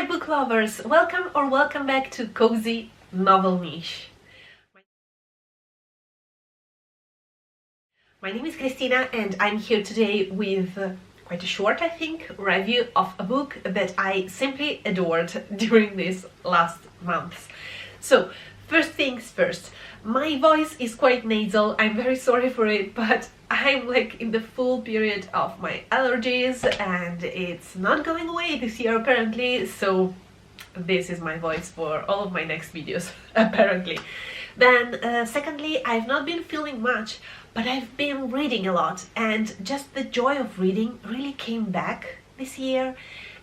Hi book lovers, welcome back to Cozy Novel Niche. My name is Christina and I'm here today with quite a short, I think, review of a book that I simply adored during these last months. So, first things first, my voice is quite nasal, I'm very sorry for it, but I'm like in the full period of my allergies and it's not going away this year apparently, so this is my voice for all of my next videos apparently. Then secondly, I've not been feeling much, but I've been reading a lot and just the joy of reading really came back this year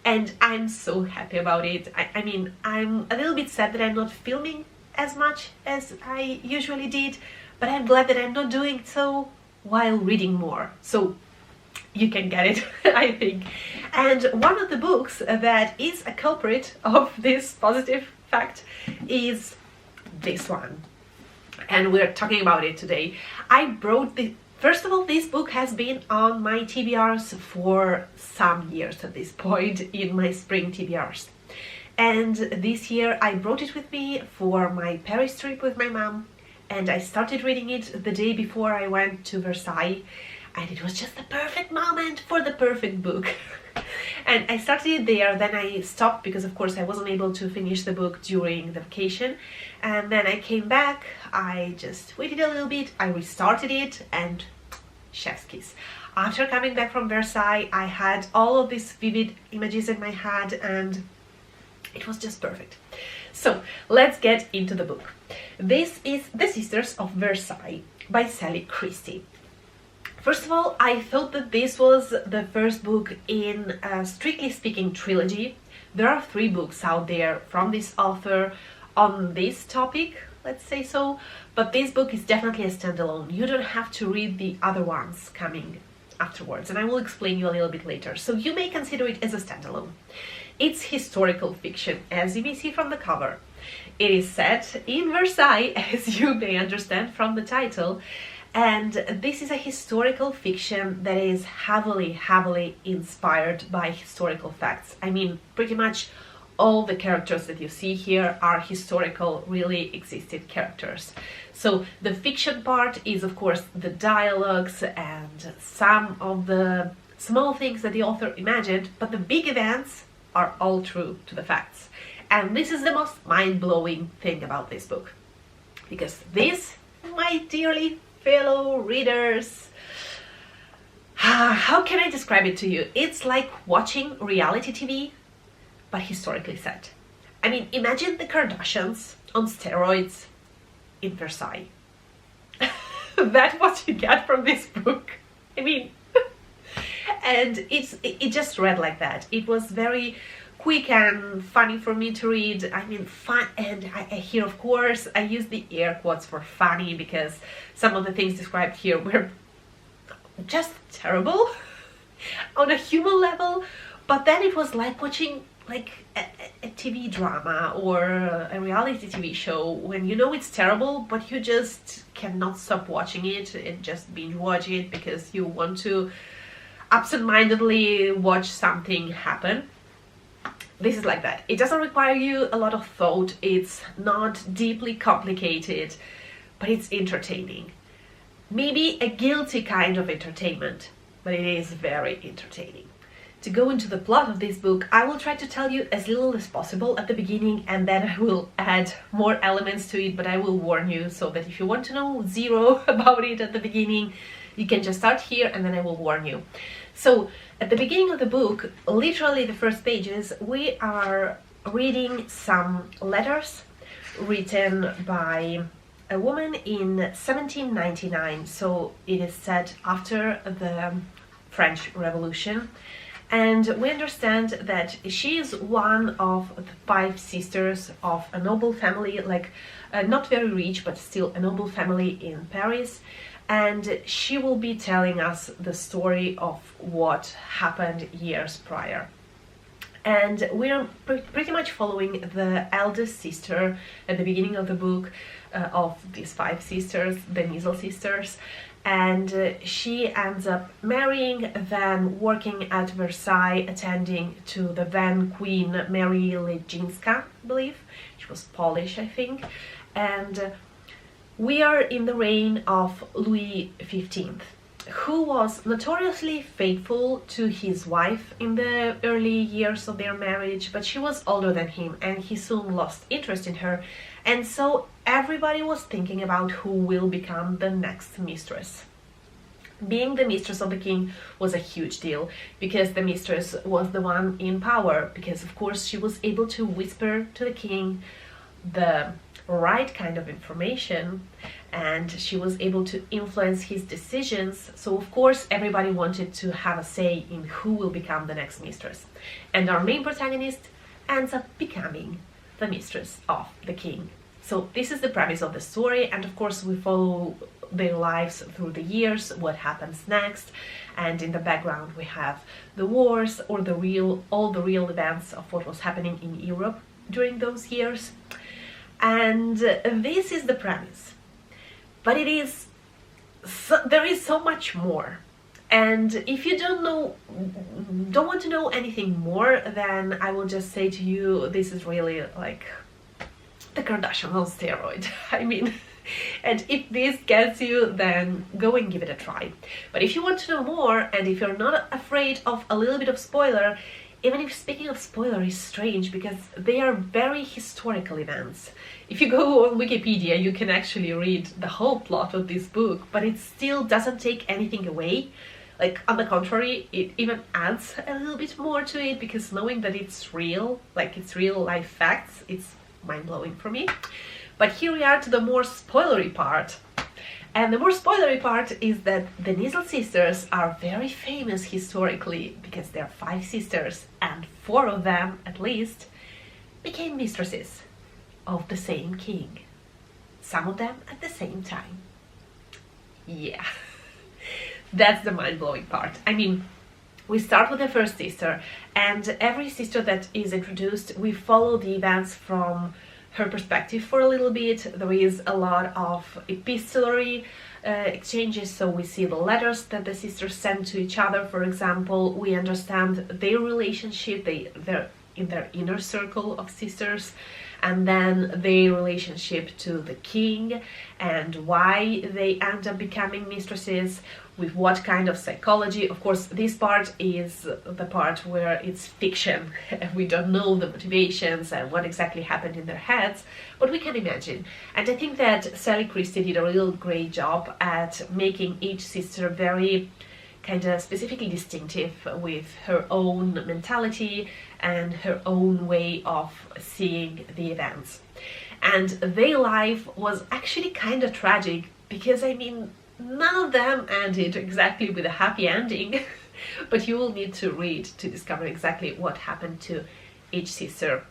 and I'm so happy about it. I mean, I'm a little bit sad that I'm not filming as much as I usually did, but I'm glad that I'm not doing so while reading more. So you can get it, I think. And one of the books that is a culprit of this positive fact is this one. And we're talking about it today. First of all, this book has been on my TBRs for some years at this point, in my spring TBRs. And this year I brought it with me for my Paris trip with my mom, and I started reading it the day before I went to Versailles, and it was just the perfect moment for the perfect book. And I started it there, then I stopped because of course I wasn't able to finish the book during the vacation, and then I came back, I just waited a little bit, I restarted it, and chef's kiss. After coming back from Versailles, I had all of these vivid images in my head and it was just perfect. So let's get into the book. This is The Sisters of Versailles by Sally Christie. First of all, I thought that this was the first book in a strictly speaking trilogy. There are 3 books out there from this author on this topic, let's say so, but this book is definitely a standalone. You don't have to read the other ones coming afterwards, and I will explain you a little bit later. So you may consider it as a standalone. It's historical fiction, as you may see from the cover. It is set in Versailles, as you may understand from the title, and this is a historical fiction that is heavily inspired by historical facts. I mean, pretty much all the characters that you see here are historical, really existed characters. So the fiction part is, of course, the dialogues and some of the small things that the author imagined, but the big events are all true to the facts. And this is the most mind-blowing thing about this book. Because this, my dearly fellow readers, how can I describe it to you? It's like watching reality TV, but historically set. I mean, imagine the Kardashians on steroids in Versailles. That's what you get from this book. I mean, and it just read like that. It was very quick and funny for me to read. I mean, fun, and here of course I use the air quotes for funny because some of the things described here were just terrible on a human level, but then it was like watching like a TV drama or a reality TV show when you know it's terrible but you just cannot stop watching it and just binge watch it because you want to absent-mindedly watch something happen. This is like that. It doesn't require you a lot of thought, it's not deeply complicated, but it's entertaining. Maybe a guilty kind of entertainment, but it is very entertaining. To go into the plot of this book, I will try to tell you as little as possible at the beginning and then I will add more elements to it, but I will warn you so that if you want to know zero about it at the beginning, you can just start here and then I will warn you. So at the beginning of the book, literally the first pages, we are reading some letters written by a woman in 1799, so it is set after the French Revolution. And we understand that she is one of the 5 sisters of a noble family, like not very rich, but still a noble family in Paris. And she will be telling us the story of what happened years prior. And we're pretty much following the eldest sister at the beginning of the book of these 5 sisters, the Measle sisters. and she ends up marrying, then working at Versailles, attending to the then Queen Mary Leczinska, I believe. She was Polish, I think. And we are in the reign of Louis XV, who was notoriously faithful to his wife in the early years of their marriage, but she was older than him and he soon lost interest in her, and so everybody was thinking about who will become the next mistress. Being the mistress of the king was a huge deal, because the mistress was the one in power, because of course she was able to whisper to the king the right kind of information, and she was able to influence his decisions. So of course everybody wanted to have a say in who will become the next mistress, and our main protagonist ends up becoming the mistress of the king. So this is the premise of the story, and of course we follow their lives through the years, what happens next, and in the background we have the wars, or all the real events of what was happening in Europe during those years. And this is the premise, but there is so much more. And if you don't want to know anything more, then I will just say to you, this is really like the Kardashians on steroid. I mean, and if this gets you, then go and give it a try. But if you want to know more, and if you're not afraid of a little bit of spoiler, even if speaking of spoiler is strange, because they are very historical events. If you go on Wikipedia, you can actually read the whole plot of this book, but it still doesn't take anything away. Like, on the contrary, it even adds a little bit more to it, because knowing that it's real, like it's real life facts, it's mind-blowing for me. But here we are to the more spoilery part. And the more spoilery part is that the Nizel sisters are very famous historically, because there are 5 sisters, and 4 of them, at least, became mistresses of the same king. Some of them at the same time. Yeah, that's the mind-blowing part. I mean, we start with the first sister, and every sister that is introduced, we follow the events from her perspective for a little bit. There is a lot of epistolary exchanges, so we see the letters that the sisters send to each other, for example. We understand their relationship, they're in their inner circle of sisters, and then their relationship to the king, and why they end up becoming mistresses, with what kind of psychology. Of course, this part is the part where it's fiction. We don't know the motivations and what exactly happened in their heads, but we can imagine. And I think that Sally Christie did a real great job at making each sister very kind of specifically distinctive, with her own mentality and her own way of seeing the events. And their life was actually kind of tragic, because I mean, none of them ended exactly with a happy ending, but you will need to read to discover exactly what happened to each sister.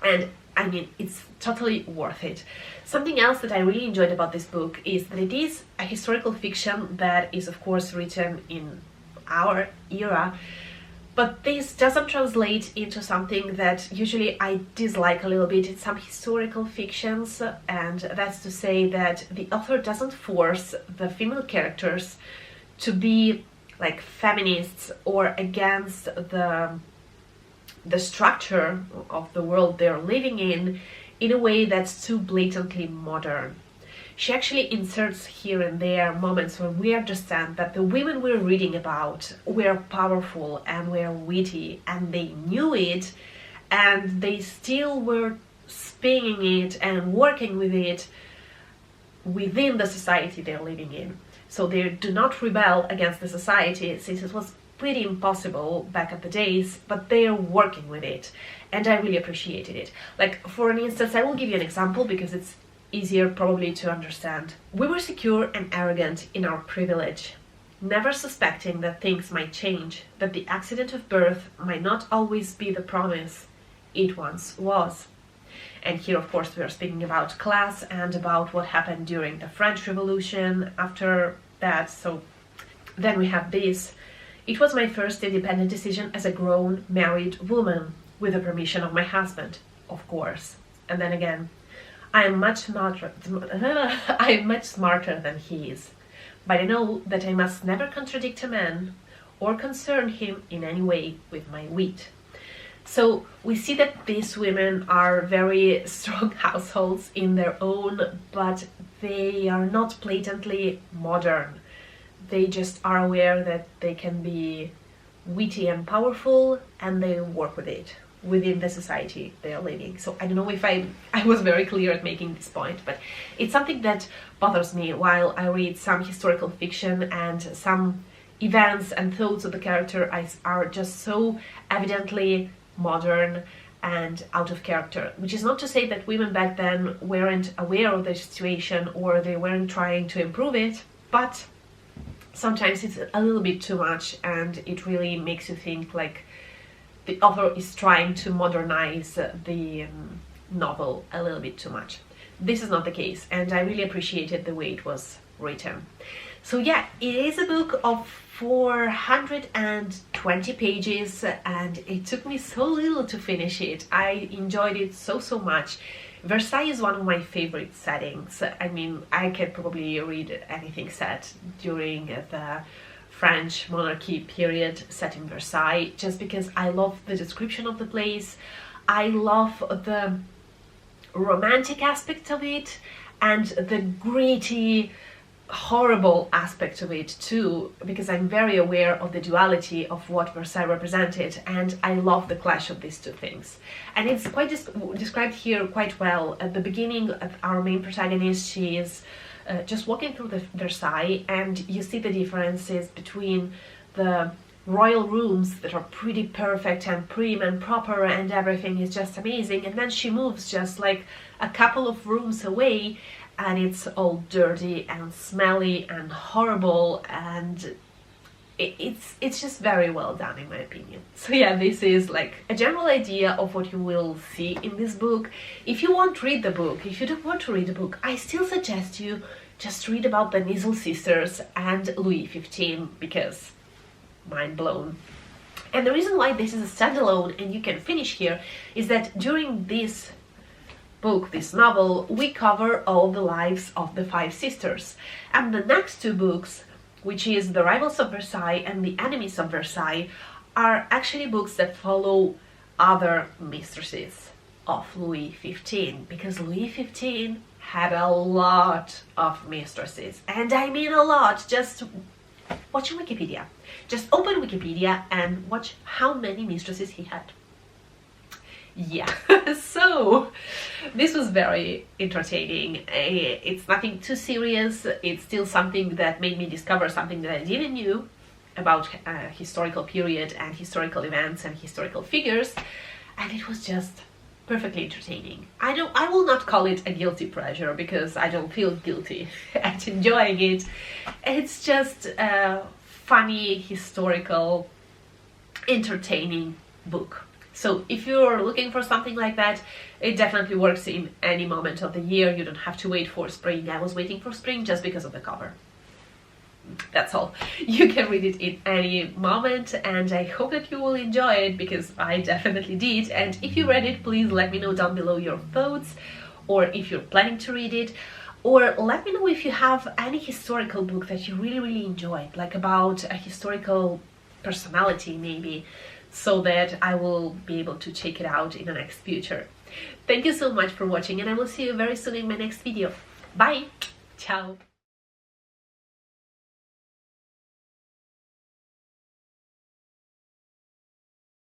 And I mean, it's totally worth it. Something else that I really enjoyed about this book is that it is a historical fiction that is, of course, written in our era, but this doesn't translate into something that usually I dislike a little bit in some historical fictions, and that's to say that the author doesn't force the female characters to be like feminists or against the structure of the world they're living in a way that's too blatantly modern. She actually inserts here and there moments when we understand that the women we're reading about were powerful and were witty, and they knew it, and they still were spinning it and working with it within the society they're living in. So they do not rebel against the society, since it was pretty impossible back at the days, but they are working with it, and I really appreciated it. Like, for an instance, I will give you an example because it's easier probably to understand. We were secure and arrogant in our privilege, never suspecting that things might change, that the accident of birth might not always be the promise it once was. And here, of course, we are speaking about class and about what happened during the French Revolution after that. So then we have this. It was my first independent decision as a grown, married woman, with the permission of my husband, of course. And then again, I am much smarter than he is. but I know that I must never contradict a man or concern him in any way with my wit. So we see that these women are very strong households in their own, but they are not blatantly modern. They just are aware that they can be witty and powerful, and they work with it within the society they are living. So I don't know if I was very clear at making this point, but it's something that bothers me while I read some historical fiction, and some events and thoughts of the character are just so evidently modern and out of character, which is not to say that women back then weren't aware of the situation or they weren't trying to improve it, but sometimes it's a little bit too much, and it really makes you think like the author is trying to modernize the novel a little bit too much. This is not the case, and I really appreciated the way it was written. So yeah, it is a book of 420 pages, and it took me so little to finish it. I enjoyed it so much. Versailles is one of my favorite settings. I mean, I can probably read anything set during the French monarchy period set in Versailles, just because I love the description of the place. I love the romantic aspect of it and the gritty, horrible aspect of it too, because I'm very aware of the duality of what Versailles represented, and I love the clash of these two things. And it's quite described here quite well. At the beginning, our main protagonist, she is just walking through the Versailles, and you see the differences between the royal rooms that are pretty perfect and prim and proper and everything is just amazing, and then she moves just like a couple of rooms away and it's all dirty and smelly and horrible, and it's just very well done in my opinion. So yeah, this is like a general idea of what you will see in this book. If you won't read the book, if you don't want to read the book, I still suggest you just read about the Nizel sisters and Louis XV, because mind blown. And the reason why this is a standalone and you can finish here is that during this book, this novel, we cover all the lives of the five sisters, and the next two books, which is The Rivals of Versailles and The Enemies of Versailles, are actually books that follow other mistresses of Louis XV, because Louis XV had a lot of mistresses, and I mean a lot. Just watch Wikipedia. Just open Wikipedia and watch how many mistresses he had. Yeah, so this was very entertaining. It's nothing too serious. It's still something that made me discover something that I didn't knew about a historical period and historical events and historical figures, and it was just perfectly entertaining. I will not call it a guilty pleasure, because I don't feel guilty at enjoying it. It's just a funny, historical, entertaining book. So if you're looking for something like that, it definitely works in any moment of the year. You don't have to wait for spring. I was waiting for spring just because of the cover. That's all. You can read it in any moment, and I hope that you will enjoy it, because I definitely did. And if you read it, please let me know down below your thoughts, or if you're planning to read it, or let me know if you have any historical book that you really enjoyed, like about a historical personality maybe, so that I will be able to check it out in the next future. Thank you so much for watching, and I will see you very soon in my next video. Bye! Ciao!